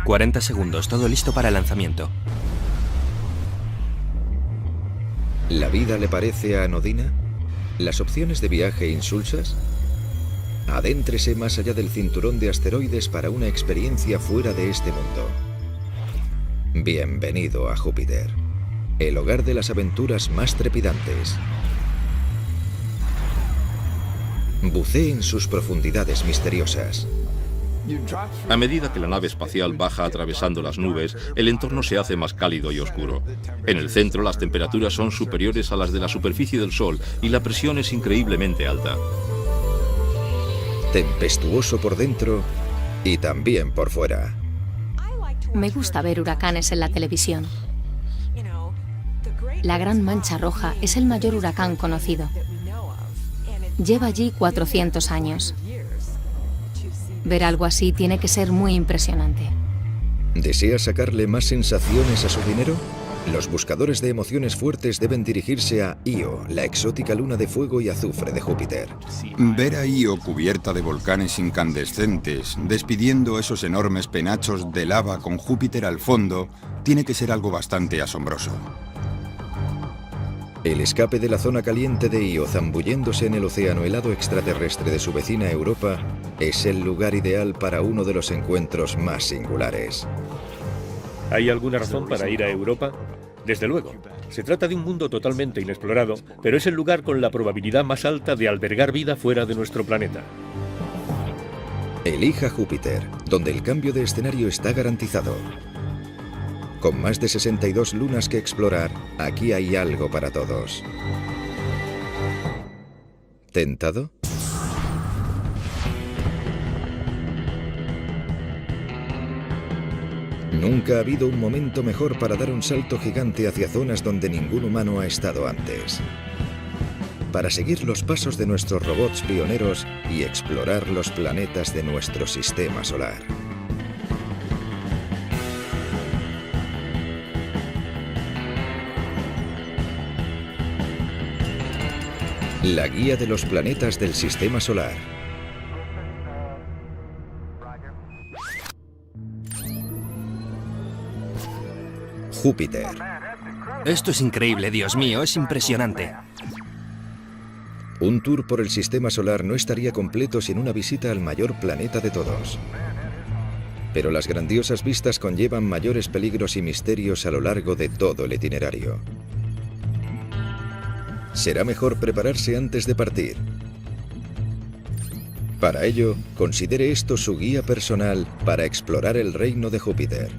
40 segundos, todo listo para el lanzamiento. ¿La vida le parece anodina? ¿Las opciones de viaje insulsas? Adéntrese más allá del cinturón de asteroides para una experiencia fuera de este mundo. Bienvenido a Júpiter, el hogar de las aventuras más trepidantes. Bucee en sus profundidades misteriosas. A medida que la nave espacial baja atravesando las nubes, el entorno se hace más cálido y oscuro. En el centro, las temperaturas son superiores a las de la superficie del Sol y la presión es increíblemente alta. Tempestuoso por dentro y también por fuera. Me gusta ver huracanes en la televisión. La Gran Mancha Roja es el mayor huracán conocido. Lleva allí 400 años. Ver algo así tiene que ser muy impresionante. ¿Desea sacarle más sensaciones a su dinero? Los buscadores de emociones fuertes deben dirigirse a Io, la exótica luna de fuego y azufre de Júpiter. Ver a Io cubierta de volcanes incandescentes, despidiendo esos enormes penachos de lava con Júpiter al fondo, tiene que ser algo bastante asombroso. El escape de la zona caliente de Io zambulléndose en el océano helado extraterrestre de su vecina Europa es el lugar ideal para uno de los encuentros más singulares. ¿Hay alguna razón para ir a Europa? Desde luego. Se trata de un mundo totalmente inexplorado, pero es el lugar con la probabilidad más alta de albergar vida fuera de nuestro planeta. Elija Júpiter, donde el cambio de escenario está garantizado. Con más de 62 lunas que explorar, aquí hay algo para todos. ¿Tentado? Nunca ha habido un momento mejor para dar un salto gigante hacia zonas donde ningún humano ha estado antes. Para seguir los pasos de nuestros robots pioneros y explorar los planetas de nuestro sistema solar. La guía de los planetas del sistema solar. Júpiter. Esto es increíble, Dios mío, es impresionante. Un tour por el sistema solar no estaría completo sin una visita al mayor planeta de todos. Pero las grandiosas vistas conllevan mayores peligros y misterios a lo largo de todo el itinerario. Será mejor prepararse antes de partir. Para ello, considere esto su guía personal para explorar el reino de Júpiter.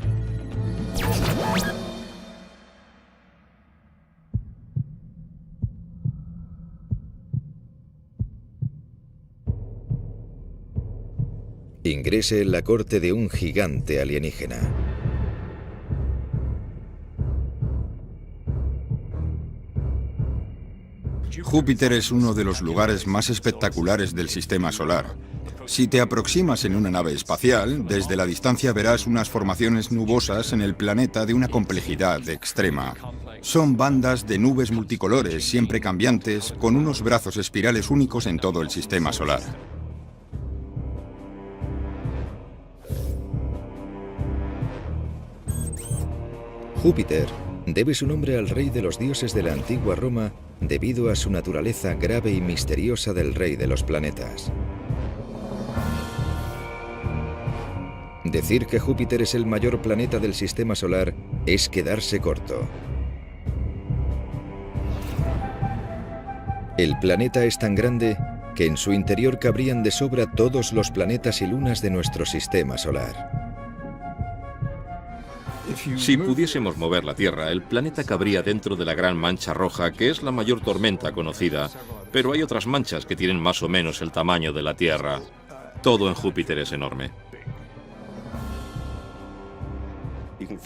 Ingrese en la corte de un gigante alienígena. Júpiter es uno de los lugares más espectaculares del sistema solar. Si te aproximas en una nave espacial, desde la distancia verás unas formaciones nubosas en el planeta de una complejidad extrema. Son bandas de nubes multicolores, siempre cambiantes, con unos brazos espirales únicos en todo el sistema solar. Júpiter debe su nombre al rey de los dioses de la antigua Roma debido a su naturaleza grave y misteriosa del rey de los planetas. Decir que Júpiter es el mayor planeta del sistema solar es quedarse corto. El planeta es tan grande que en su interior cabrían de sobra todos los planetas y lunas de nuestro sistema solar. Si pudiésemos mover la Tierra, el planeta cabría dentro de la Gran Mancha Roja, que es la mayor tormenta conocida, pero hay otras manchas que tienen más o menos el tamaño de la Tierra. Todo en Júpiter es enorme.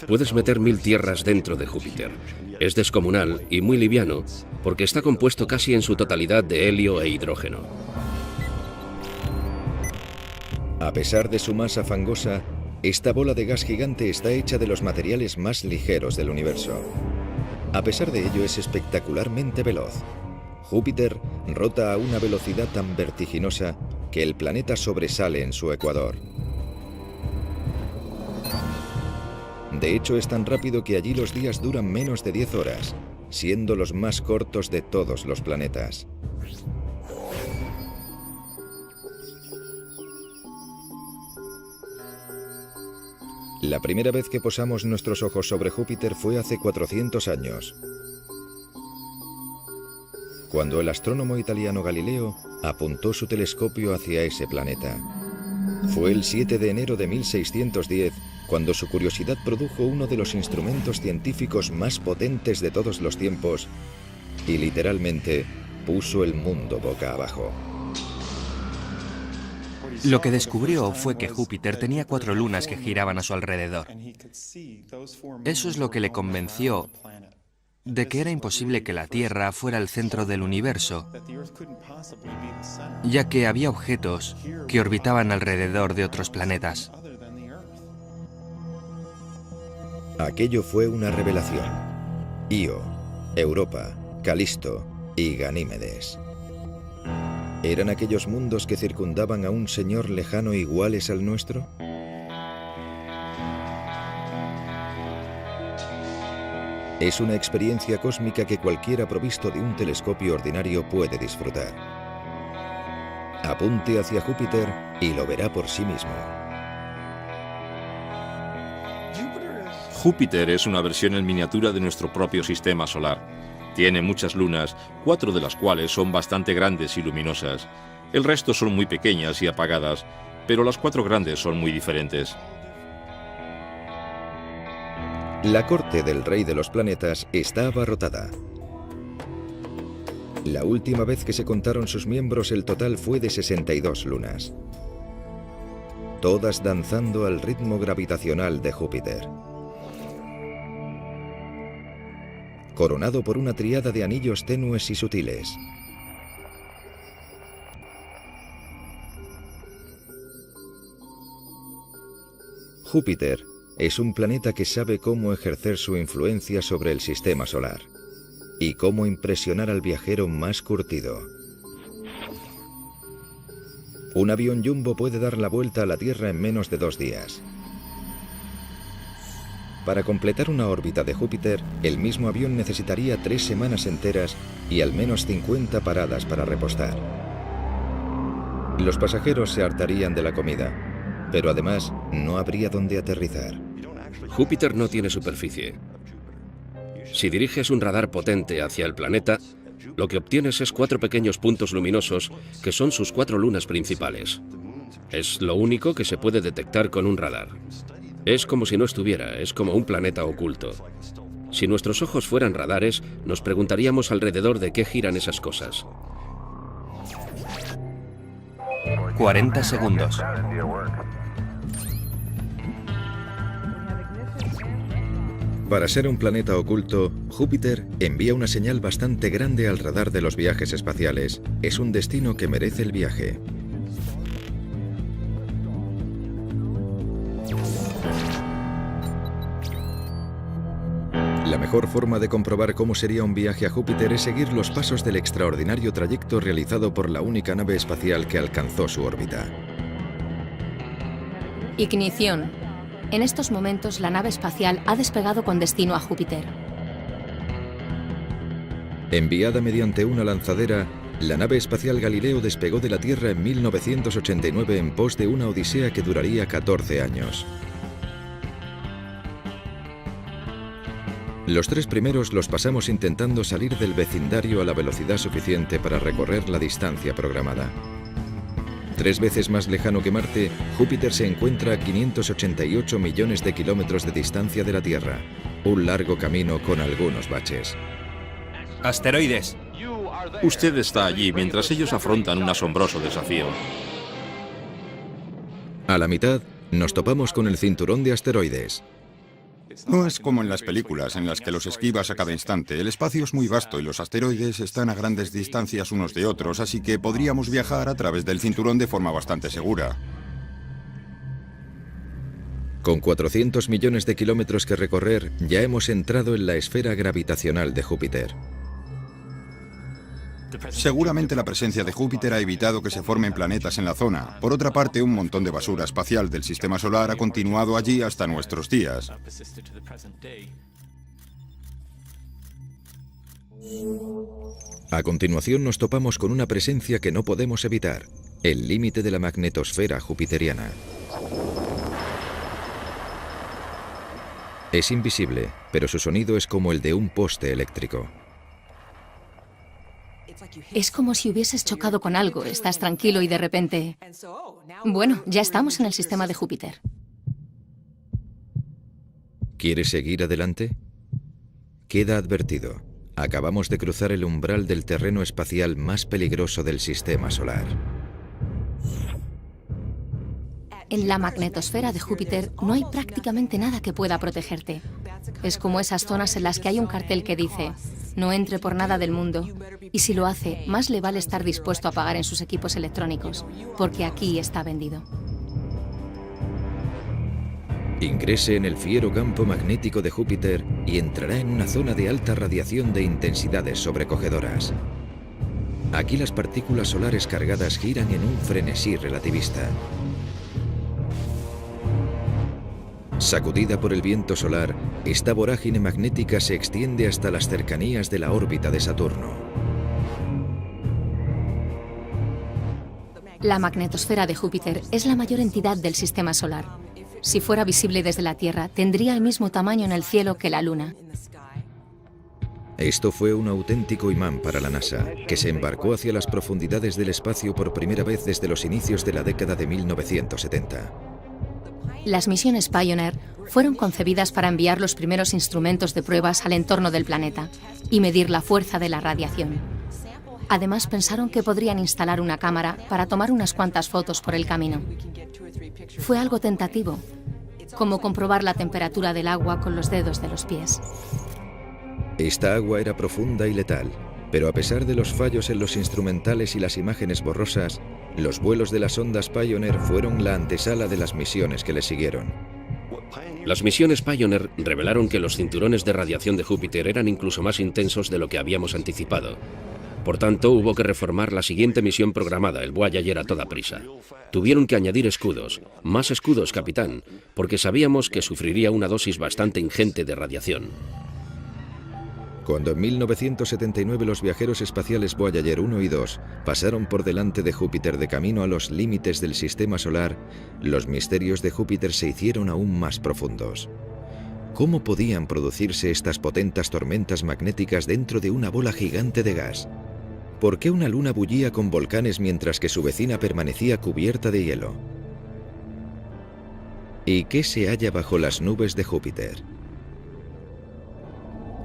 Puedes meter 1000 tierras dentro de Júpiter. Es descomunal y muy liviano, porque está compuesto casi en su totalidad de helio e hidrógeno. A pesar de su masa fangosa, esta bola de gas gigante está hecha de los materiales más ligeros del universo. A pesar de ello, es espectacularmente veloz. Júpiter rota a una velocidad tan vertiginosa que el planeta sobresale en su ecuador. De hecho, es tan rápido que allí los días duran menos de 10 horas, siendo los más cortos de todos los planetas. La primera vez que posamos nuestros ojos sobre Júpiter fue hace 400 años, cuando el astrónomo italiano Galileo apuntó su telescopio hacia ese planeta. Fue el 7 de enero de 1610 cuando su curiosidad produjo uno de los instrumentos científicos más potentes de todos los tiempos y literalmente puso el mundo boca abajo. Lo que descubrió fue que Júpiter tenía 4 lunas que giraban a su alrededor. Eso es lo que le convenció de que era imposible que la Tierra fuera el centro del universo, ya que había objetos que orbitaban alrededor de otros planetas. Aquello fue una revelación. Io, Europa, Calisto y Ganímedes. ¿Eran aquellos mundos que circundaban a un señor lejano iguales al nuestro? Es una experiencia cósmica que cualquiera provisto de un telescopio ordinario puede disfrutar. Apunte hacia Júpiter y lo verá por sí mismo. Júpiter es una versión en miniatura de nuestro propio sistema solar. Tiene muchas lunas, 4 de las cuales son bastante grandes y luminosas. El resto son muy pequeñas y apagadas, pero las 4 grandes son muy diferentes. La corte del rey de los planetas está abarrotada. La última vez que se contaron sus miembros, el total fue de 62 lunas. Todas danzando al ritmo gravitacional de Júpiter. Coronado por una tríada de anillos tenues y sutiles. Júpiter es un planeta que sabe cómo ejercer su influencia sobre el sistema solar y cómo impresionar al viajero más curtido. Un avión jumbo puede dar la vuelta a la Tierra en menos de 2 días. Para completar una órbita de Júpiter, el mismo avión necesitaría 3 semanas enteras y al menos 50 paradas para repostar. Los pasajeros se hartarían de la comida, pero además no habría dónde aterrizar. Júpiter no tiene superficie. Si diriges un radar potente hacia el planeta, lo que obtienes es 4 pequeños puntos luminosos que son sus 4 lunas principales. Es lo único que se puede detectar con un radar. Es como si no estuviera, es como un planeta oculto. Si nuestros ojos fueran radares, nos preguntaríamos alrededor de qué giran esas cosas. 40 segundos. Para ser un planeta oculto, Júpiter envía una señal bastante grande al radar de los viajes espaciales. Es un destino que merece el viaje. La mejor forma de comprobar cómo sería un viaje a Júpiter es seguir los pasos del extraordinario trayecto realizado por la única nave espacial que alcanzó su órbita. Ignición. En estos momentos, la nave espacial ha despegado con destino a Júpiter. Enviada mediante una lanzadera, la nave espacial Galileo despegó de la Tierra en 1989 en pos de una odisea que duraría 14 años. Los 3 primeros los pasamos intentando salir del vecindario a la velocidad suficiente para recorrer la distancia programada. 3 veces más lejano que Marte, Júpiter se encuentra a 588 millones de kilómetros de distancia de la Tierra. Un largo camino con algunos baches. Asteroides. Usted está allí mientras ellos afrontan un asombroso desafío. A la mitad, nos topamos con el cinturón de asteroides. No es como en las películas en las que los esquivas a cada instante. El espacio es muy vasto y los asteroides están a grandes distancias unos de otros, así que podríamos viajar a través del cinturón de forma bastante segura. Con 400 millones de kilómetros que recorrer, ya hemos entrado en la esfera gravitacional de Júpiter. Seguramente la presencia de Júpiter ha evitado que se formen planetas en la zona. Por otra parte, un montón de basura espacial del sistema solar ha continuado allí hasta nuestros días. A continuación nos topamos con una presencia que no podemos evitar, el límite de la magnetosfera jupiteriana. Es invisible, pero su sonido es como el de un poste eléctrico. Es como si hubieses chocado con algo, estás tranquilo y de repente... Bueno, ya estamos en el sistema de Júpiter. ¿Quieres seguir adelante? Queda advertido. Acabamos de cruzar el umbral del terreno espacial más peligroso del sistema solar. En la magnetosfera de Júpiter no hay prácticamente nada que pueda protegerte. Es como esas zonas en las que hay un cartel que dice: no entre por nada del mundo, y si lo hace, más le vale estar dispuesto a pagar en sus equipos electrónicos, porque aquí está vendido. Ingrese en el fiero campo magnético de Júpiter y entrará en una zona de alta radiación de intensidades sobrecogedoras. Aquí las partículas solares cargadas giran en un frenesí relativista. Sacudida por el viento solar, esta vorágine magnética se extiende hasta las cercanías de la órbita de Saturno. La magnetosfera de Júpiter es la mayor entidad del sistema solar. Si fuera visible desde la Tierra, tendría el mismo tamaño en el cielo que la Luna. Esto fue un auténtico imán para la NASA, que se embarcó hacia las profundidades del espacio por primera vez desde los inicios de la década de 1970. Las misiones Pioneer fueron concebidas para enviar los primeros instrumentos de pruebas al entorno del planeta y medir la fuerza de la radiación. Además, pensaron que podrían instalar una cámara para tomar unas cuantas fotos por el camino. Fue algo tentativo, como comprobar la temperatura del agua con los dedos de los pies. Esta agua era profunda y letal, pero a pesar de los fallos en los instrumentales y las imágenes borrosas, los vuelos de las sondas Pioneer fueron la antesala de las misiones que le siguieron. Las misiones Pioneer revelaron que los cinturones de radiación de Júpiter eran incluso más intensos de lo que habíamos anticipado. Por tanto, hubo que reformar la siguiente misión programada, el Voyager, a toda prisa. Tuvieron que añadir escudos. Más escudos, capitán, porque sabíamos que sufriría una dosis bastante ingente de radiación. Cuando en 1979 los viajeros espaciales Voyager 1 y 2 pasaron por delante de Júpiter de camino a los límites del sistema solar, los misterios de Júpiter se hicieron aún más profundos. ¿Cómo podían producirse estas potentes tormentas magnéticas dentro de una bola gigante de gas? ¿Por qué una luna bullía con volcanes mientras que su vecina permanecía cubierta de hielo? ¿Y qué se halla bajo las nubes de Júpiter?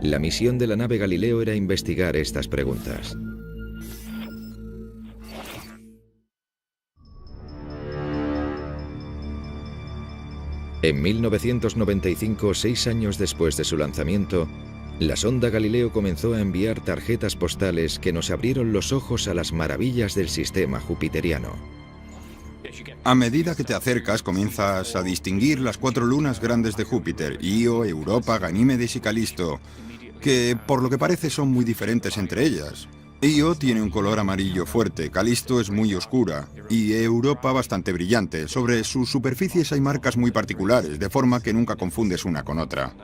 La misión de la nave Galileo era investigar estas preguntas. En 1995, 6 años después de su lanzamiento, la sonda Galileo comenzó a enviar tarjetas postales que nos abrieron los ojos a las maravillas del sistema jupiteriano. A medida que te acercas, comienzas a distinguir las 4 lunas grandes de Júpiter, Io, Europa, Ganímedes y Calisto, que por lo que parece son muy diferentes entre ellas. Io tiene un color amarillo fuerte, Calisto es muy oscura y Europa bastante brillante. Sobre sus superficies hay marcas muy particulares, de forma que nunca confundes una con otra.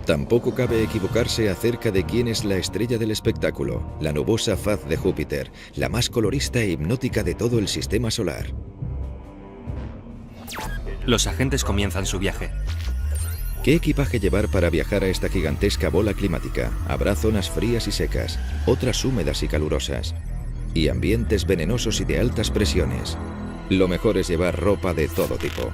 Tampoco cabe equivocarse acerca de quién es la estrella del espectáculo, la nubosa faz de Júpiter, la más colorista e hipnótica de todo el sistema solar. Los agentes comienzan su viaje. ¿Qué equipaje llevar para viajar a esta gigantesca bola climática? Habrá zonas frías y secas, otras húmedas y calurosas, y ambientes venenosos y de altas presiones. Lo mejor es llevar ropa de todo tipo.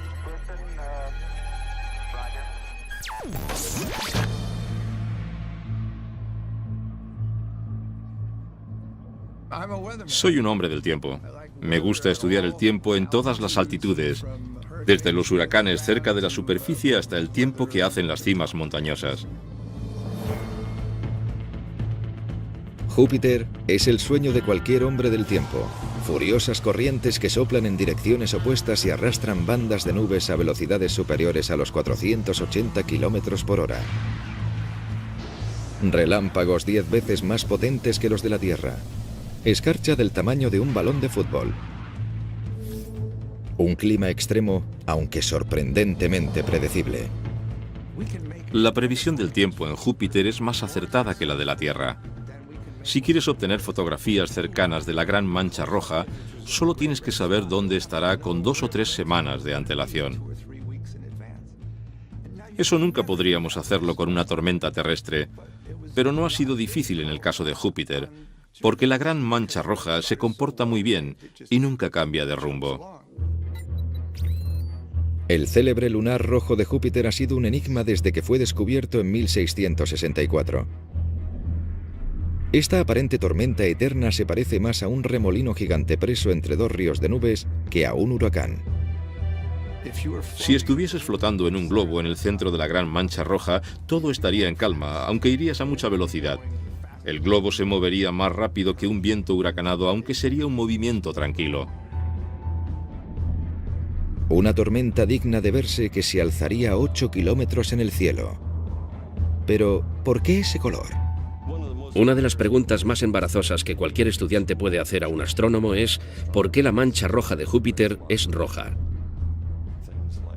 Soy un hombre del tiempo. Me gusta estudiar el tiempo en todas las altitudes, desde los huracanes cerca de la superficie hasta el tiempo que hacen las cimas montañosas. Júpiter es el sueño de cualquier hombre del tiempo. Furiosas corrientes que soplan en direcciones opuestas y arrastran bandas de nubes a velocidades superiores a los 480 km/h. relámpagos 10 veces más potentes que los de la Tierra, escarcha del tamaño de un balón de fútbol. Un clima extremo, aunque sorprendentemente predecible. La previsión del tiempo en Júpiter es más acertada que la de la Tierra. Si quieres obtener fotografías cercanas de la Gran Mancha Roja, solo tienes que saber dónde estará con 2 o 3 semanas de antelación. Eso nunca podríamos hacerlo con una tormenta terrestre, pero no ha sido difícil en el caso de Júpiter, porque la Gran Mancha Roja se comporta muy bien y nunca cambia de rumbo. El célebre lunar rojo de Júpiter ha sido un enigma desde que fue descubierto en 1664. Esta aparente tormenta eterna se parece más a un remolino gigante preso entre 2 ríos de nubes que a un huracán. Si estuvieses flotando en un globo en el centro de la Gran Mancha Roja, todo estaría en calma, aunque irías a mucha velocidad. El globo se movería más rápido que un viento huracanado, aunque sería un movimiento tranquilo. Una tormenta digna de verse que se alzaría a 8 kilómetros en el cielo. Pero, ¿por qué ese color? Una de las preguntas más embarazosas que cualquier estudiante puede hacer a un astrónomo es ¿por qué la mancha roja de Júpiter es roja?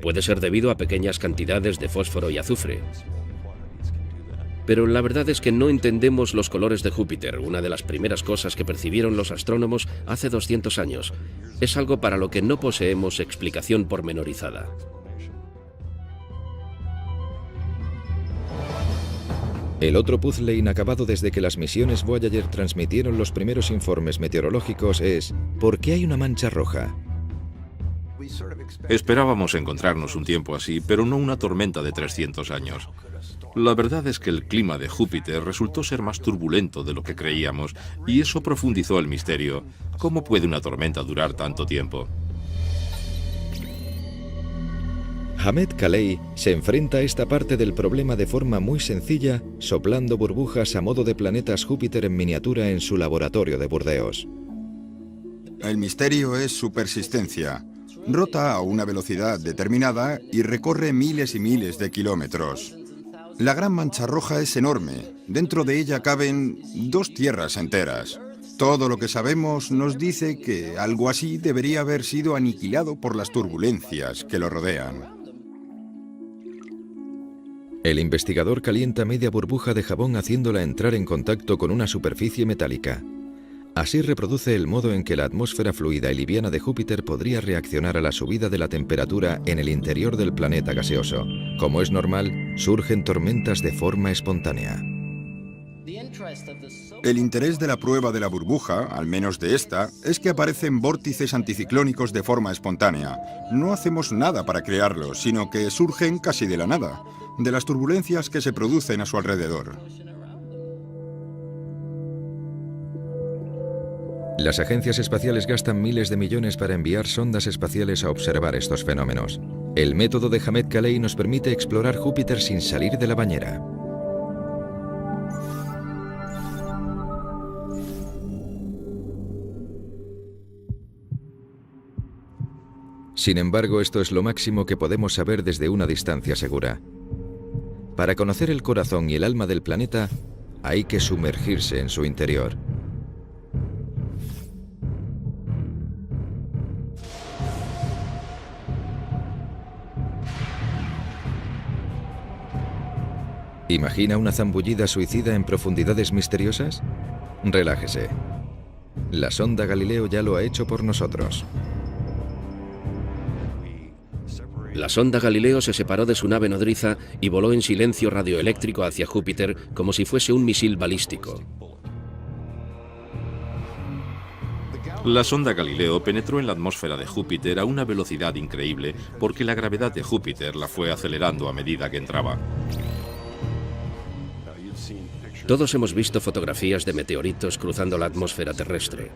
Puede ser debido a pequeñas cantidades de fósforo y azufre. Pero la verdad es que no entendemos los colores de Júpiter, una de las primeras cosas que percibieron los astrónomos hace 200 años. Es algo para lo que no poseemos explicación pormenorizada. El otro puzzle inacabado desde que las misiones Voyager transmitieron los primeros informes meteorológicos es ¿por qué hay una mancha roja? Esperábamos encontrarnos un tiempo así, pero no una tormenta de 300 años. La verdad es que el clima de Júpiter resultó ser más turbulento de lo que creíamos, y eso profundizó el misterio. ¿Cómo puede una tormenta durar tanto tiempo? Hamed Khalei se enfrenta a esta parte del problema de forma muy sencilla, soplando burbujas a modo de planetas Júpiter en miniatura en su laboratorio de Burdeos. El misterio es su persistencia. Rota a una velocidad determinada y recorre miles y miles de kilómetros. La Gran Mancha Roja es enorme. Dentro de ella caben 2 tierras enteras. Todo lo que sabemos nos dice que algo así debería haber sido aniquilado por las turbulencias que lo rodean. El investigador calienta media burbuja de jabón haciéndola entrar en contacto con una superficie metálica. Así reproduce el modo en que la atmósfera fluida y liviana de Júpiter podría reaccionar a la subida de la temperatura en el interior del planeta gaseoso. Como es normal, surgen tormentas de forma espontánea. El interés de la prueba de la burbuja, al menos de esta, es que aparecen vórtices anticiclónicos de forma espontánea. No hacemos nada para crearlos, sino que surgen casi de la nada, de las turbulencias que se producen a su alrededor. Las agencias espaciales gastan miles de millones para enviar sondas espaciales a observar estos fenómenos. El método de Hamed Khalei nos permite explorar Júpiter sin salir de la bañera. Sin embargo, esto es lo máximo que podemos saber desde una distancia segura. Para conocer el corazón y el alma del planeta, hay que sumergirse en su interior. ¿Imagina una zambullida suicida en profundidades misteriosas? Relájese. La sonda Galileo ya lo ha hecho por nosotros. La sonda Galileo se separó de su nave nodriza y voló en silencio radioeléctrico hacia Júpiter como si fuese un misil balístico. La sonda Galileo penetró en la atmósfera de Júpiter a una velocidad increíble porque la gravedad de Júpiter la fue acelerando a medida que entraba. Todos hemos visto fotografías de meteoritos cruzando la atmósfera terrestre.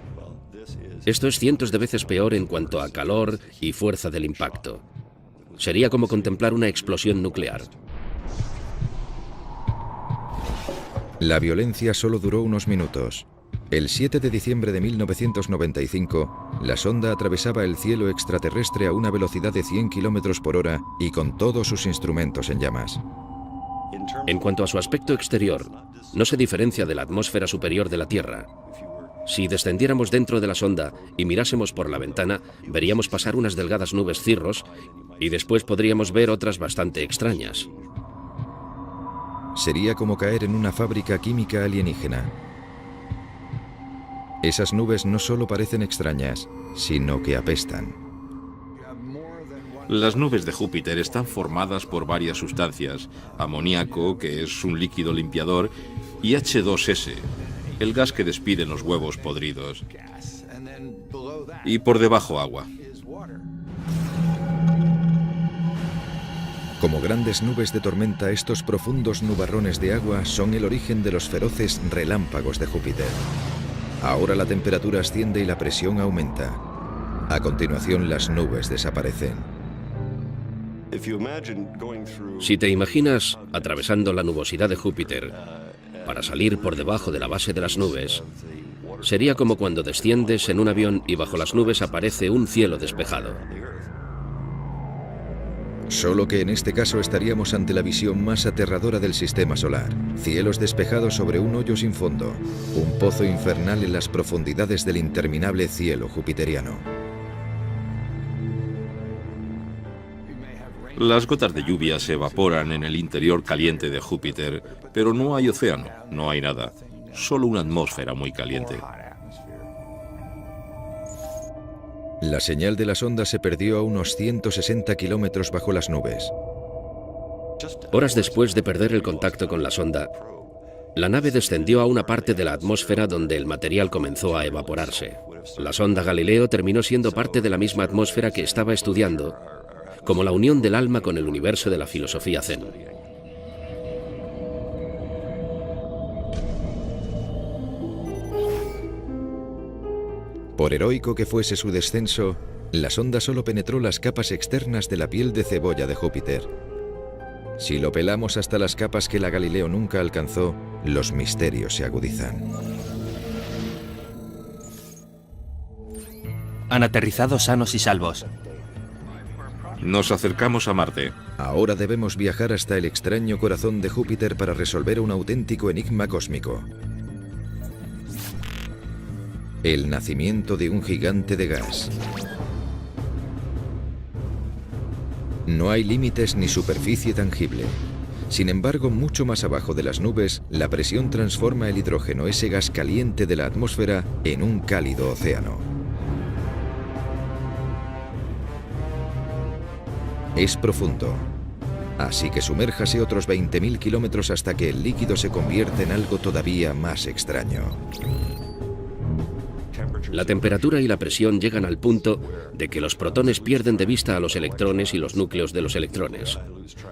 Esto es cientos de veces peor en cuanto a calor y fuerza del impacto. Sería como contemplar una explosión nuclear. La violencia solo duró unos minutos. El 7 de diciembre de 1995, la sonda atravesaba el cielo extraterrestre a una velocidad de 100 km/h y con todos sus instrumentos en llamas. En cuanto a su aspecto exterior, no se diferencia de la atmósfera superior de la Tierra. Si descendiéramos dentro de la sonda y mirásemos por la ventana, veríamos pasar unas delgadas nubes cirros y después podríamos ver otras bastante extrañas. Sería como caer en una fábrica química alienígena. Esas nubes no solo parecen extrañas, sino que apestan. Las nubes de Júpiter están formadas por varias sustancias: amoníaco, que es un líquido limpiador, y H2S, el gas que despiden los huevos podridos. Y por debajo agua. Como grandes nubes de tormenta, estos profundos nubarrones de agua son el origen de los feroces relámpagos de Júpiter. Ahora la temperatura asciende y la presión aumenta. A continuación, las nubes desaparecen. Si te imaginas atravesando la nubosidad de Júpiter para salir por debajo de la base de las nubes, sería como cuando desciendes en un avión y bajo las nubes aparece un cielo despejado. Solo que en este caso estaríamos ante la visión más aterradora del sistema solar. Cielos despejados sobre un hoyo sin fondo, un pozo infernal en las profundidades del interminable cielo jupiteriano. Las gotas de lluvia se evaporan en el interior caliente de Júpiter, pero no hay océano, no hay nada, solo una atmósfera muy caliente. La señal de la sonda se perdió a unos 160 kilómetros bajo las nubes. Horas después de perder el contacto con la sonda, la nave descendió a una parte de la atmósfera donde el material comenzó a evaporarse. La sonda Galileo terminó siendo parte de la misma atmósfera que estaba estudiando, como la unión del alma con el universo de la filosofía zen. Por heroico que fuese su descenso, la sonda solo penetró las capas externas de la piel de cebolla de Júpiter. Si lo pelamos hasta las capas que la Galileo nunca alcanzó, los misterios se agudizan. Han aterrizado sanos y salvos. Nos acercamos a Marte. Ahora debemos viajar hasta el extraño corazón de Júpiter para resolver un auténtico enigma cósmico. El nacimiento de un gigante de gas. No hay límites ni superficie tangible. Sin embargo, mucho más abajo de las nubes, la presión transforma el hidrógeno, ese gas caliente de la atmósfera, en un cálido océano. Es profundo. Así que sumérjase otros 20.000 kilómetros hasta que el líquido se convierte en algo todavía más extraño. La temperatura y la presión llegan al punto de que los protones pierden de vista a los electrones y los núcleos de los electrones.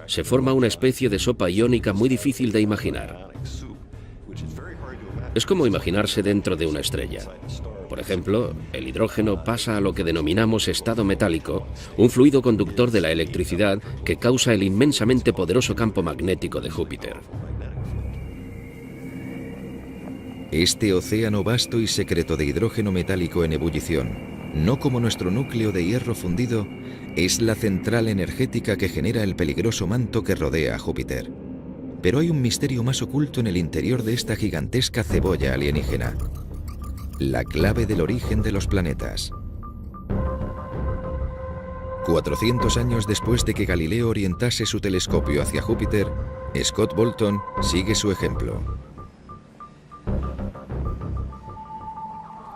Se forma una especie de sopa iónica muy difícil de imaginar. Es como imaginarse dentro de una estrella. Por ejemplo, el hidrógeno pasa a lo que denominamos estado metálico, un fluido conductor de la electricidad que causa el inmensamente poderoso campo magnético de Júpiter. Este océano vasto y secreto de hidrógeno metálico en ebullición, no como nuestro núcleo de hierro fundido, es la central energética que genera el peligroso manto que rodea a Júpiter. Pero hay un misterio más oculto en el interior de esta gigantesca cebolla alienígena. La clave del origen de los planetas. 400 años después de que Galileo orientase su telescopio hacia Júpiter, Scott Bolton sigue su ejemplo.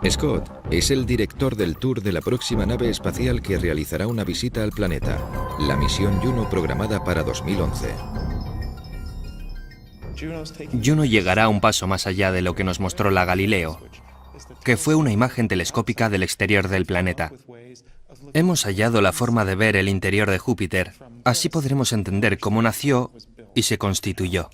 Scott es el director del tour de la próxima nave espacial que realizará una visita al planeta, la misión Juno programada para 2011. Juno llegará un paso más allá de lo que nos mostró la Galileo, que fue una imagen telescópica del exterior del planeta. Hemos hallado la forma de ver el interior de Júpiter, así podremos entender cómo nació y se constituyó.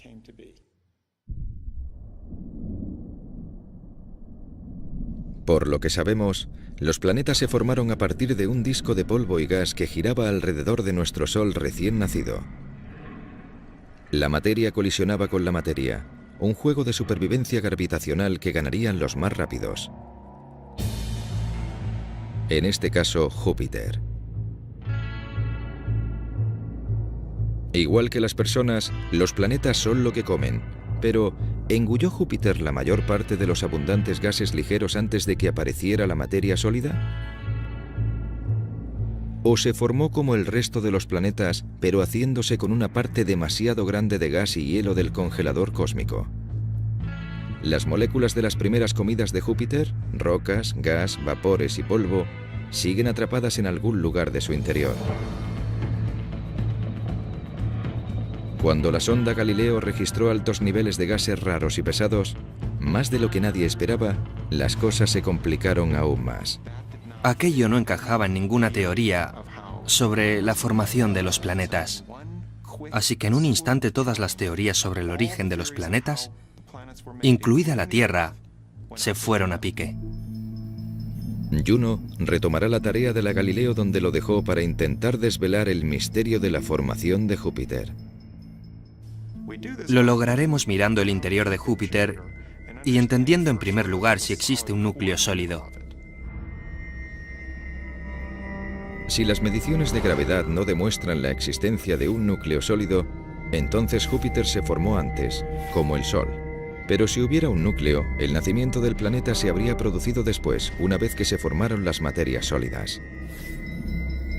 Por lo que sabemos, los planetas se formaron a partir de un disco de polvo y gas que giraba alrededor de nuestro Sol recién nacido. La materia colisionaba con la materia, un juego de supervivencia gravitacional que ganarían los más rápidos. En este caso, Júpiter. Igual que las personas, los planetas son lo que comen. Pero, ¿engulló Júpiter la mayor parte de los abundantes gases ligeros antes de que apareciera la materia sólida? ¿O se formó como el resto de los planetas, pero haciéndose con una parte demasiado grande de gas y hielo del congelador cósmico? Las moléculas de las primeras comidas de Júpiter, rocas, gas, vapores y polvo, siguen atrapadas en algún lugar de su interior. Cuando la sonda Galileo registró altos niveles de gases raros y pesados, más de lo que nadie esperaba, las cosas se complicaron aún más. Aquello no encajaba en ninguna teoría sobre la formación de los planetas. Así que en un instante todas las teorías sobre el origen de los planetas, incluida la Tierra, se fueron a pique. Juno retomará la tarea de la Galileo donde lo dejó para intentar desvelar el misterio de la formación de Júpiter. Lo lograremos mirando el interior de Júpiter y entendiendo en primer lugar si existe un núcleo sólido. Si las mediciones de gravedad no demuestran la existencia de un núcleo sólido, entonces Júpiter se formó antes, como el Sol. Pero si hubiera un núcleo, el nacimiento del planeta se habría producido después, una vez que se formaron las materias sólidas.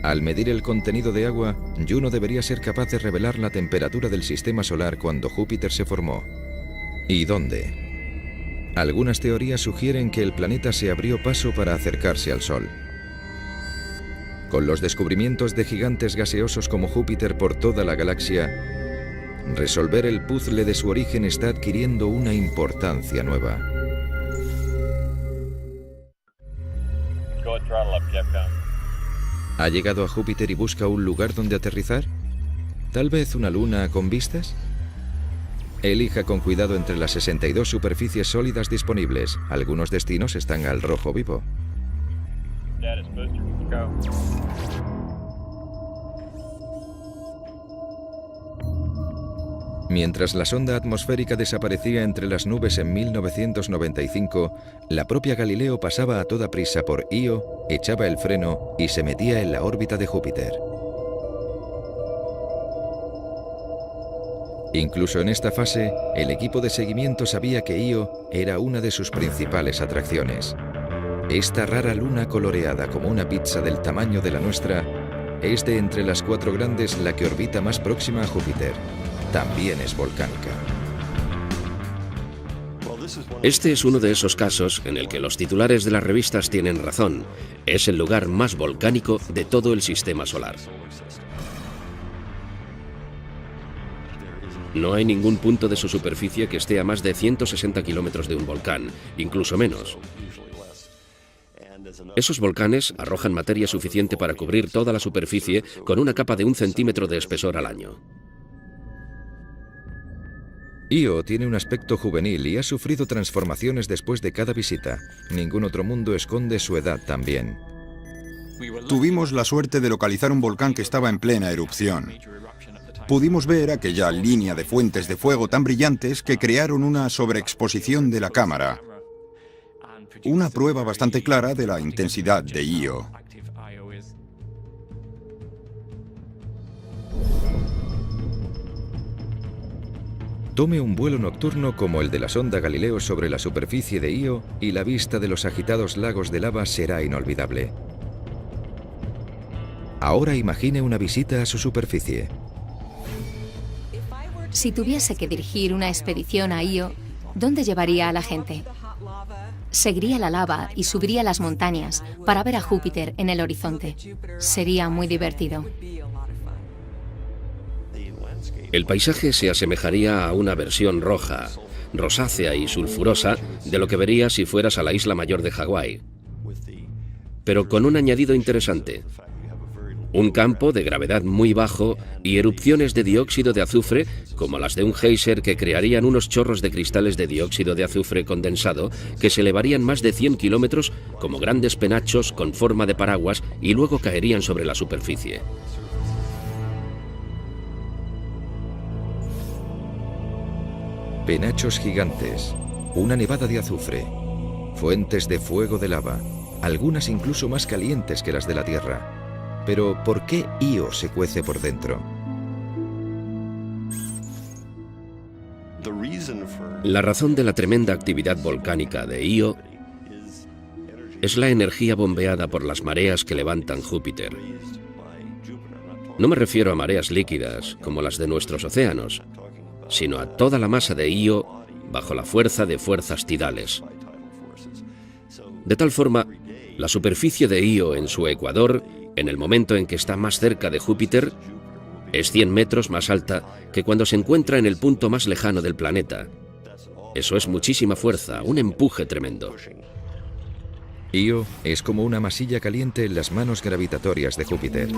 Al medir el contenido de agua, Juno debería ser capaz de revelar la temperatura del sistema solar cuando Júpiter se formó. ¿Y dónde? Algunas teorías sugieren que el planeta se abrió paso para acercarse al Sol. Con los descubrimientos de gigantes gaseosos como Júpiter por toda la galaxia, resolver el puzzle de su origen está adquiriendo una importancia nueva. ¿Ha llegado a Júpiter y busca un lugar donde aterrizar? ¿Tal vez una luna con vistas? Elija con cuidado entre las 62 superficies sólidas disponibles. Algunos destinos están al rojo vivo. Mientras la sonda atmosférica desaparecía entre las nubes en 1995, la propia Galileo pasaba a toda prisa por Io, echaba el freno y se metía en la órbita de Júpiter. Incluso en esta fase, el equipo de seguimiento sabía que Io era una de sus principales atracciones. Esta rara luna coloreada como una pizza del tamaño de la nuestra es de entre las 4 grandes la que orbita más próxima a Júpiter. También es volcánica. Este es uno de esos casos en el que los titulares de las revistas tienen razón. Es el lugar más volcánico de todo el sistema solar. No hay ningún punto de su superficie que esté a más de 160 kilómetros de un volcán, incluso menos. Esos volcanes arrojan materia suficiente para cubrir toda la superficie con una capa de 1 centímetro de espesor al año. Io tiene un aspecto juvenil y ha sufrido transformaciones después de cada visita. Ningún otro mundo esconde su edad también. Tuvimos la suerte de localizar un volcán que estaba en plena erupción. Pudimos ver aquella línea de fuentes de fuego tan brillantes que crearon una sobreexposición de la cámara. Una prueba bastante clara de la intensidad de Io. Tome un vuelo nocturno como el de la sonda Galileo sobre la superficie de Io y la vista de los agitados lagos de lava será inolvidable. Ahora imagine una visita a su superficie. Si tuviese que dirigir una expedición a Io, ¿dónde llevaría a la gente? Seguiría la lava y subiría las montañas para ver a Júpiter en el horizonte. Sería muy divertido. El paisaje se asemejaría a una versión roja, rosácea y sulfurosa de lo que verías si fueras a la isla mayor de Hawái. Pero con un añadido interesante. Un campo de gravedad muy bajo y erupciones de dióxido de azufre, como las de un geyser que crearían unos chorros de cristales de dióxido de azufre condensado que se elevarían más de 100 kilómetros como grandes penachos con forma de paraguas y luego caerían sobre la superficie. Penachos gigantes, una nevada de azufre, fuentes de fuego de lava, algunas incluso más calientes que las de la Tierra. Pero, ¿por qué Io se cuece por dentro? La razón de la tremenda actividad volcánica de Io es la energía bombeada por las mareas que levantan Júpiter. No me refiero a mareas líquidas, como las de nuestros océanos, sino a toda la masa de Io bajo la fuerza de fuerzas tidales. De tal forma, la superficie de Io en su ecuador, en el momento en que está más cerca de Júpiter, es 100 metros más alta que cuando se encuentra en el punto más lejano del planeta. Eso es muchísima fuerza, un empuje tremendo. Io es como una masilla caliente en las manos gravitatorias de Júpiter.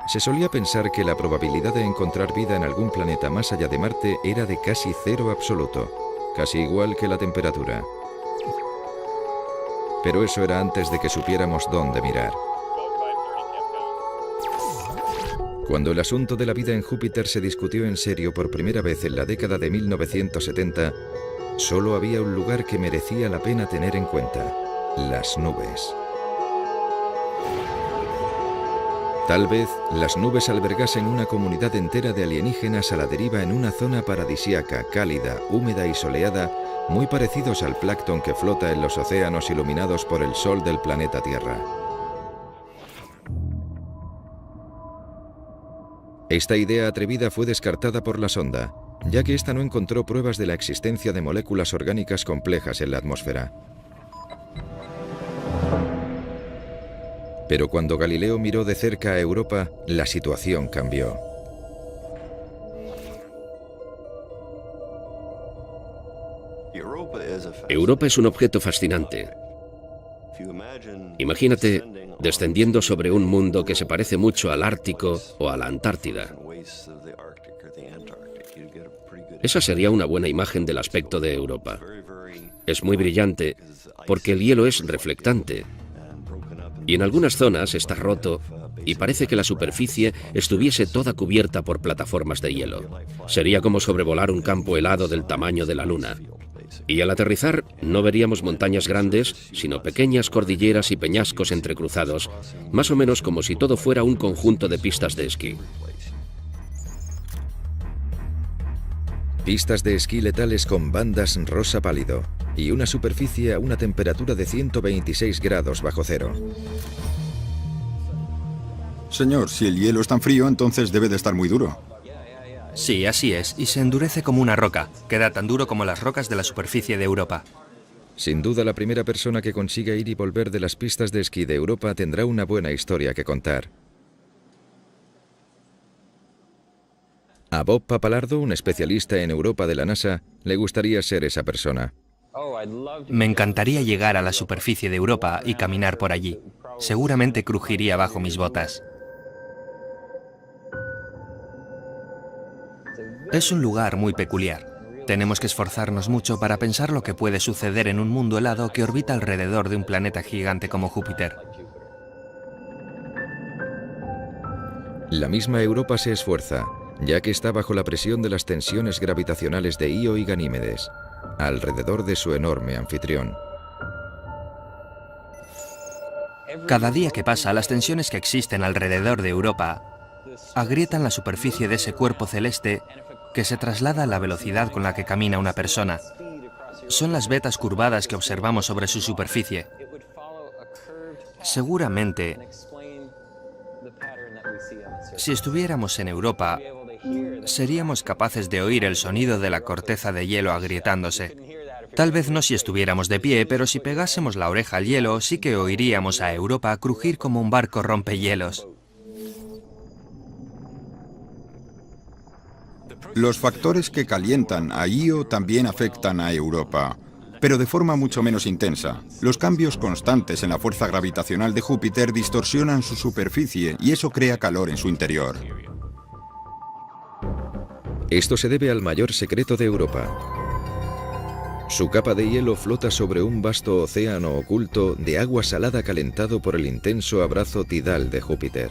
Se solía pensar que la probabilidad de encontrar vida en algún planeta más allá de Marte era de casi cero absoluto, casi igual que la temperatura. Pero eso era antes de que supiéramos dónde mirar. Cuando el asunto de la vida en Júpiter se discutió en serio por primera vez en la década de 1970, solo había un lugar que merecía la pena tener en cuenta: las nubes. Tal vez las nubes albergasen una comunidad entera de alienígenas a la deriva en una zona paradisíaca, cálida, húmeda y soleada, muy parecidos al plancton que flota en los océanos iluminados por el sol del planeta Tierra. Esta idea atrevida fue descartada por la sonda, ya que ésta no encontró pruebas de la existencia de moléculas orgánicas complejas en la atmósfera. Pero cuando Galileo miró de cerca a Europa, la situación cambió. Europa es un objeto fascinante. Imagínate descendiendo sobre un mundo que se parece mucho al Ártico o a la Antártida. Esa sería una buena imagen del aspecto de Europa. Es muy brillante porque el hielo es reflectante y en algunas zonas está roto y parece que la superficie estuviese toda cubierta por plataformas de hielo. Sería como sobrevolar un campo helado del tamaño de la Luna. Y al aterrizar no veríamos montañas grandes, sino pequeñas cordilleras y peñascos entrecruzados, más o menos como si todo fuera un conjunto de pistas de esquí. Pistas de esquí letales con bandas rosa pálido y una superficie a una temperatura de 126 grados bajo cero. Señor, si el hielo es tan frío, entonces debe de estar muy duro. Sí, así es, y se endurece como una roca. Queda tan duro como las rocas de la superficie de Europa. Sin duda, la primera persona que consiga ir y volver de las pistas de esquí de Europa tendrá una buena historia que contar. A Bob Papalardo, un especialista en Europa de la NASA, le gustaría ser esa persona. Me encantaría llegar a la superficie de Europa y caminar por allí. Seguramente crujiría bajo mis botas. Es un lugar muy peculiar. Tenemos que esforzarnos mucho para pensar lo que puede suceder en un mundo helado que orbita alrededor de un planeta gigante como Júpiter. La misma Europa se esfuerza, ya que está bajo la presión de las tensiones gravitacionales de Io y Ganímedes, alrededor de su enorme anfitrión. Cada día que pasa, las tensiones que existen alrededor de Europa agrietan la superficie de ese cuerpo celeste que se traslada a la velocidad con la que camina una persona. Son las vetas curvadas que observamos sobre su superficie. Seguramente, si estuviéramos en Europa, seríamos capaces de oír el sonido de la corteza de hielo agrietándose. Tal vez no si estuviéramos de pie, pero si pegásemos la oreja al hielo, sí que oiríamos a Europa crujir como un barco rompehielos. Los factores que calientan a Io también afectan a Europa, pero de forma mucho menos intensa. Los cambios constantes en la fuerza gravitacional de Júpiter distorsionan su superficie y eso crea calor en su interior. Esto se debe al mayor secreto de Europa. Su capa de hielo flota sobre un vasto océano oculto de agua salada calentado por el intenso abrazo tidal de Júpiter.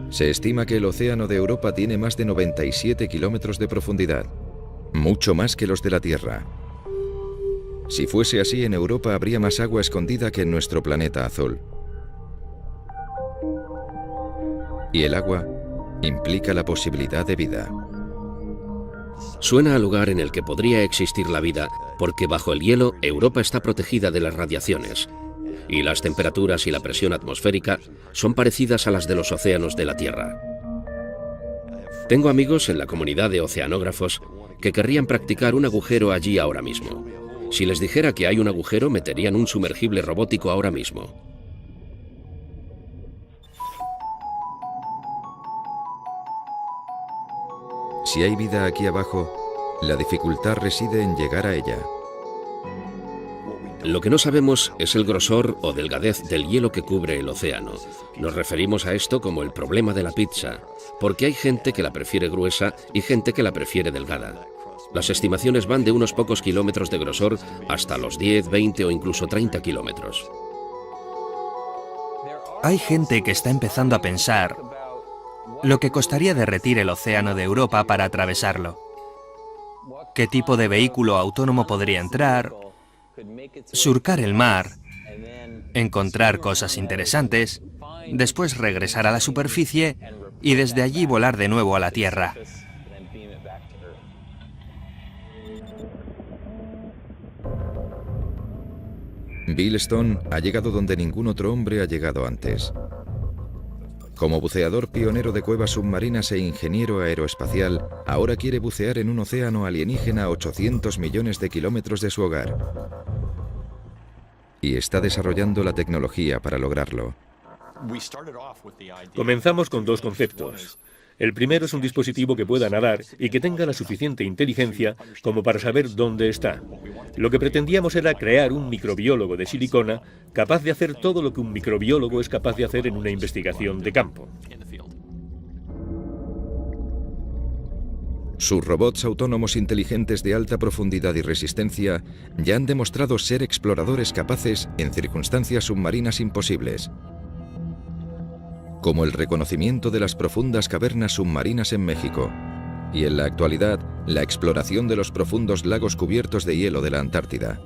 Se estima que el océano de Europa tiene más de 97 kilómetros de profundidad, mucho más que los de la Tierra. Si fuese así, en Europa habría más agua escondida que en nuestro planeta azul. Y el agua implica la posibilidad de vida. Suena a lugar en el que podría existir la vida, porque bajo el hielo Europa está protegida de las radiaciones, y las temperaturas y la presión atmosférica son parecidas a las de los océanos de la Tierra. Tengo amigos en la comunidad de oceanógrafos que querrían practicar un agujero allí ahora mismo. Si les dijera que hay un agujero, meterían un sumergible robótico ahora mismo. Si hay vida aquí abajo, la dificultad reside en llegar a ella. Lo que no sabemos es el grosor o delgadez del hielo que cubre el océano. Nos referimos a esto como el problema de la pizza, porque hay gente que la prefiere gruesa y gente que la prefiere delgada. Las estimaciones van de unos pocos kilómetros de grosor hasta los 10, 20 o incluso 30 kilómetros. Hay gente que está empezando a pensar lo que costaría derretir el océano de Europa para atravesarlo. ¿Qué tipo de vehículo autónomo podría entrar, surcar el mar, encontrar cosas interesantes, después regresar a la superficie y desde allí volar de nuevo a la Tierra? Bill Stone ha llegado donde ningún otro hombre ha llegado antes. Como buceador pionero de cuevas submarinas e ingeniero aeroespacial, ahora quiere bucear en un océano alienígena a 800 millones de kilómetros de su hogar. Y está desarrollando la tecnología para lograrlo. Comenzamos con dos conceptos. El primero es un dispositivo que pueda nadar y que tenga la suficiente inteligencia como para saber dónde está. Lo que pretendíamos era crear un microbiólogo de silicona capaz de hacer todo lo que un microbiólogo es capaz de hacer en una investigación de campo. Sus robots autónomos inteligentes de alta profundidad y resistencia ya han demostrado ser exploradores capaces en circunstancias submarinas imposibles, como el reconocimiento de las profundas cavernas submarinas en México, y en la actualidad, la exploración de los profundos lagos cubiertos de hielo de la Antártida.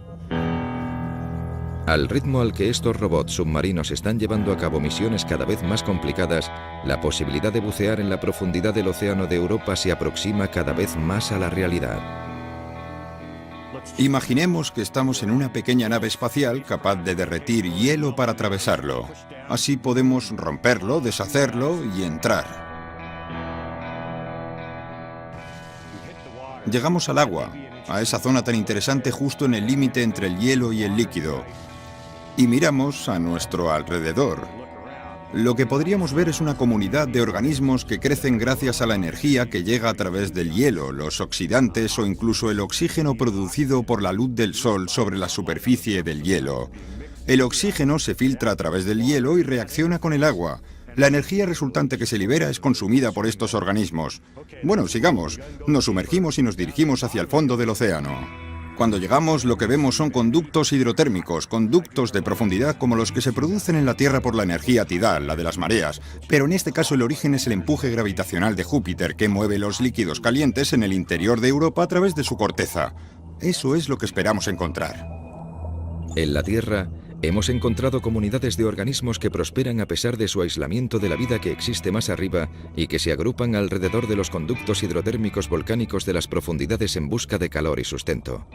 Al ritmo al que estos robots submarinos están llevando a cabo misiones cada vez más complicadas, la posibilidad de bucear en la profundidad del océano de Europa se aproxima cada vez más a la realidad. Imaginemos que estamos en una pequeña nave espacial capaz de derretir hielo para atravesarlo. Así podemos romperlo, deshacerlo y entrar. Llegamos al agua, a esa zona tan interesante justo en el límite entre el hielo y el líquido, y miramos a nuestro alrededor. Lo que podríamos ver es una comunidad de organismos que crecen gracias a la energía que llega a través del hielo, los oxidantes o incluso el oxígeno producido por la luz del sol sobre la superficie del hielo. El oxígeno se filtra a través del hielo y reacciona con el agua. La energía resultante que se libera es consumida por estos organismos. Bueno, sigamos. Nos sumergimos y nos dirigimos hacia el fondo del océano. Cuando llegamos, lo que vemos son conductos hidrotérmicos, conductos de profundidad como los que se producen en la Tierra por la energía tidal, la de las mareas. Pero en este caso el origen es el empuje gravitacional de Júpiter, que mueve los líquidos calientes en el interior de Europa a través de su corteza. Eso es lo que esperamos encontrar. En la Tierra, hemos encontrado comunidades de organismos que prosperan a pesar de su aislamiento de la vida que existe más arriba y que se agrupan alrededor de los conductos hidrotérmicos volcánicos de las profundidades en busca de calor y sustento.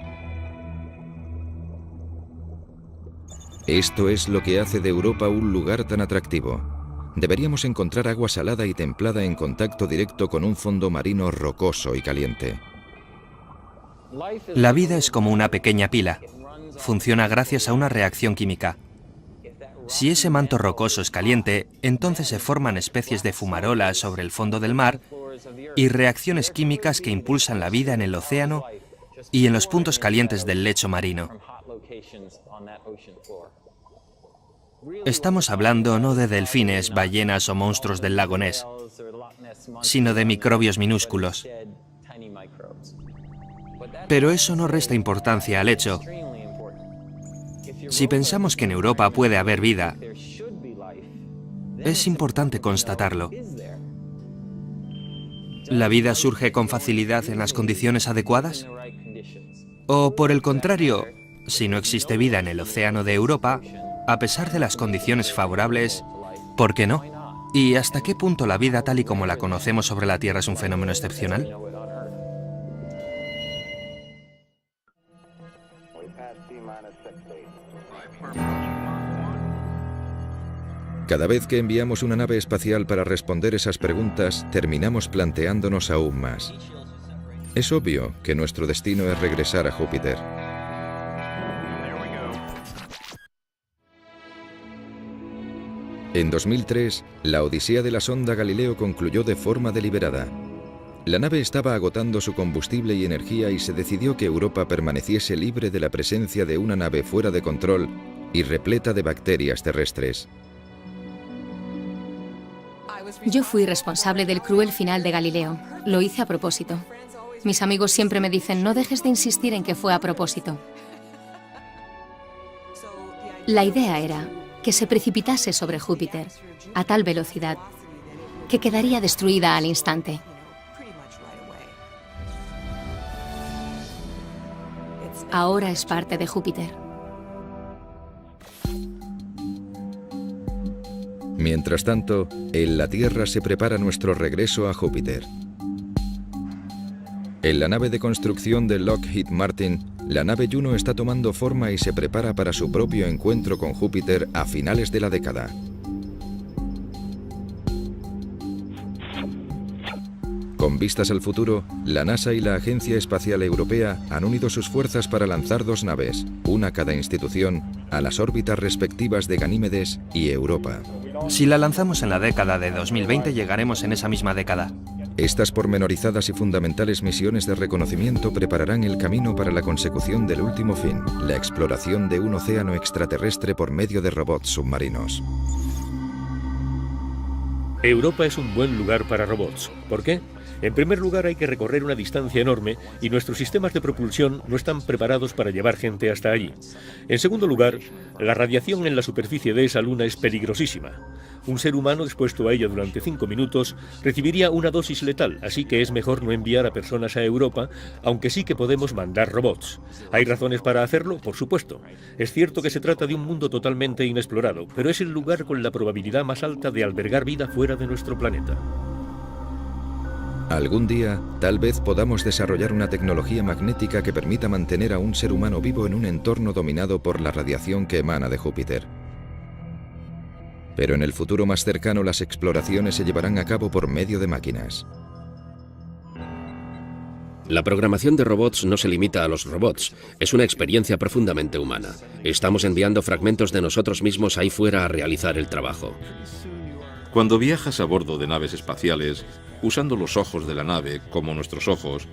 Esto es lo que hace de Europa un lugar tan atractivo. Deberíamos encontrar agua salada y templada en contacto directo con un fondo marino rocoso y caliente. La vida es como una pequeña pila. Funciona gracias a una reacción química. Si ese manto rocoso es caliente, entonces se forman especies de fumarolas sobre el fondo del mar y reacciones químicas que impulsan la vida en el océano y en los puntos calientes del lecho marino. Estamos hablando no de delfines, ballenas o monstruos del lago Ness, sino de microbios minúsculos. Pero eso no resta importancia al hecho. Si pensamos que en Europa puede haber vida, es importante constatarlo. ¿La vida surge con facilidad en las condiciones adecuadas? O, por el contrario, si no existe vida en el océano de Europa, a pesar de las condiciones favorables, ¿por qué no? ¿Y hasta qué punto la vida tal y como la conocemos sobre la Tierra es un fenómeno excepcional? Cada vez que enviamos una nave espacial para responder esas preguntas, terminamos planteándonos aún más. Es obvio que nuestro destino es regresar a Júpiter. En 2003, la odisea de la sonda Galileo concluyó de forma deliberada. La nave estaba agotando su combustible y energía y se decidió que Europa permaneciese libre de la presencia de una nave fuera de control y repleta de bacterias terrestres. Yo fui responsable del cruel final de Galileo. Lo hice a propósito. Mis amigos siempre me dicen, no dejes de insistir en que fue a propósito. La idea era que se precipitase sobre Júpiter a tal velocidad que quedaría destruida al instante. Ahora es parte de Júpiter. Mientras tanto, en la Tierra se prepara nuestro regreso a Júpiter. En la nave de construcción de Lockheed Martin, la nave Juno está tomando forma y se prepara para su propio encuentro con Júpiter a finales de la década. Con vistas al futuro, la NASA y la Agencia Espacial Europea han unido sus fuerzas para lanzar dos naves, una cada institución, a las órbitas respectivas de Ganímedes y Europa. Si la lanzamos en la década de 2020, llegaremos en esa misma década. Estas pormenorizadas y fundamentales misiones de reconocimiento prepararán el camino para la consecución del último fin, la exploración de un océano extraterrestre por medio de robots submarinos. Europa es un buen lugar para robots. ¿Por qué? En primer lugar, hay que recorrer una distancia enorme y nuestros sistemas de propulsión no están preparados para llevar gente hasta allí. En segundo lugar, la radiación en la superficie de esa luna es peligrosísima. Un ser humano expuesto a ella durante 5 minutos recibiría una dosis letal, así que es mejor no enviar a personas a Europa, aunque sí que podemos mandar robots. ¿Hay razones para hacerlo? Por supuesto. Es cierto que se trata de un mundo totalmente inexplorado, pero es el lugar con la probabilidad más alta de albergar vida fuera de nuestro planeta. Algún día, tal vez podamos desarrollar una tecnología magnética que permita mantener a un ser humano vivo en un entorno dominado por la radiación que emana de Júpiter. Pero en el futuro más cercano las exploraciones se llevarán a cabo por medio de máquinas. La programación de robots no se limita a los robots, es una experiencia profundamente humana. Estamos enviando fragmentos de nosotros mismos ahí fuera a realizar el trabajo. Cuando viajas a bordo de naves espaciales, usando los ojos de la nave como nuestros ojos,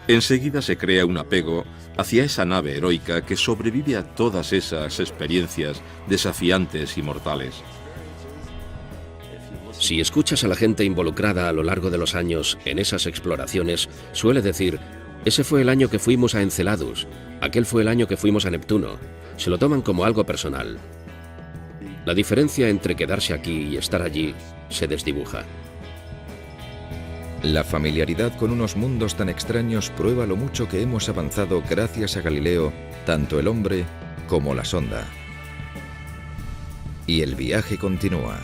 enseguida se crea un apego hacia esa nave heroica que sobrevive a todas esas experiencias desafiantes y mortales. Si escuchas a la gente involucrada a lo largo de los años en esas exploraciones, suele decir, ese fue el año que fuimos a Enceladus, aquel fue el año que fuimos a Neptuno. Se lo toman como algo personal. La diferencia entre quedarse aquí y estar allí se desdibuja. La familiaridad con unos mundos tan extraños prueba lo mucho que hemos avanzado gracias a Galileo, tanto el hombre como la sonda. Y el viaje continúa.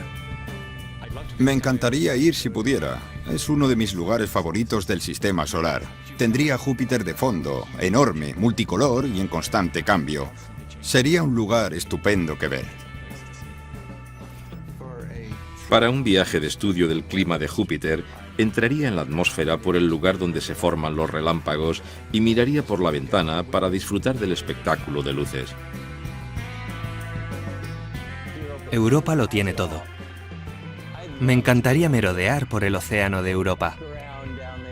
Me encantaría ir si pudiera. Es uno de mis lugares favoritos del sistema solar. Tendría Júpiter de fondo, enorme, multicolor y en constante cambio. Sería un lugar estupendo que ver. Para un viaje de estudio del clima de Júpiter, entraría en la atmósfera por el lugar donde se forman los relámpagos y miraría por la ventana para disfrutar del espectáculo de luces. Europa lo tiene todo. Me encantaría merodear por el océano de Europa.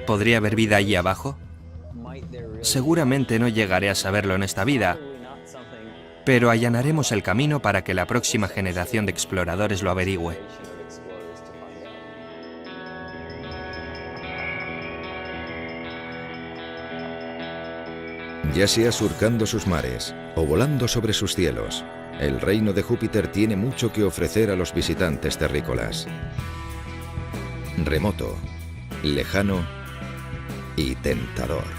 ¿Podría haber vida allí abajo? Seguramente no llegaré a saberlo en esta vida, pero allanaremos el camino para que la próxima generación de exploradores lo averigüe. Ya sea surcando sus mares o volando sobre sus cielos, el reino de Júpiter tiene mucho que ofrecer a los visitantes terrícolas. Remoto, lejano y tentador.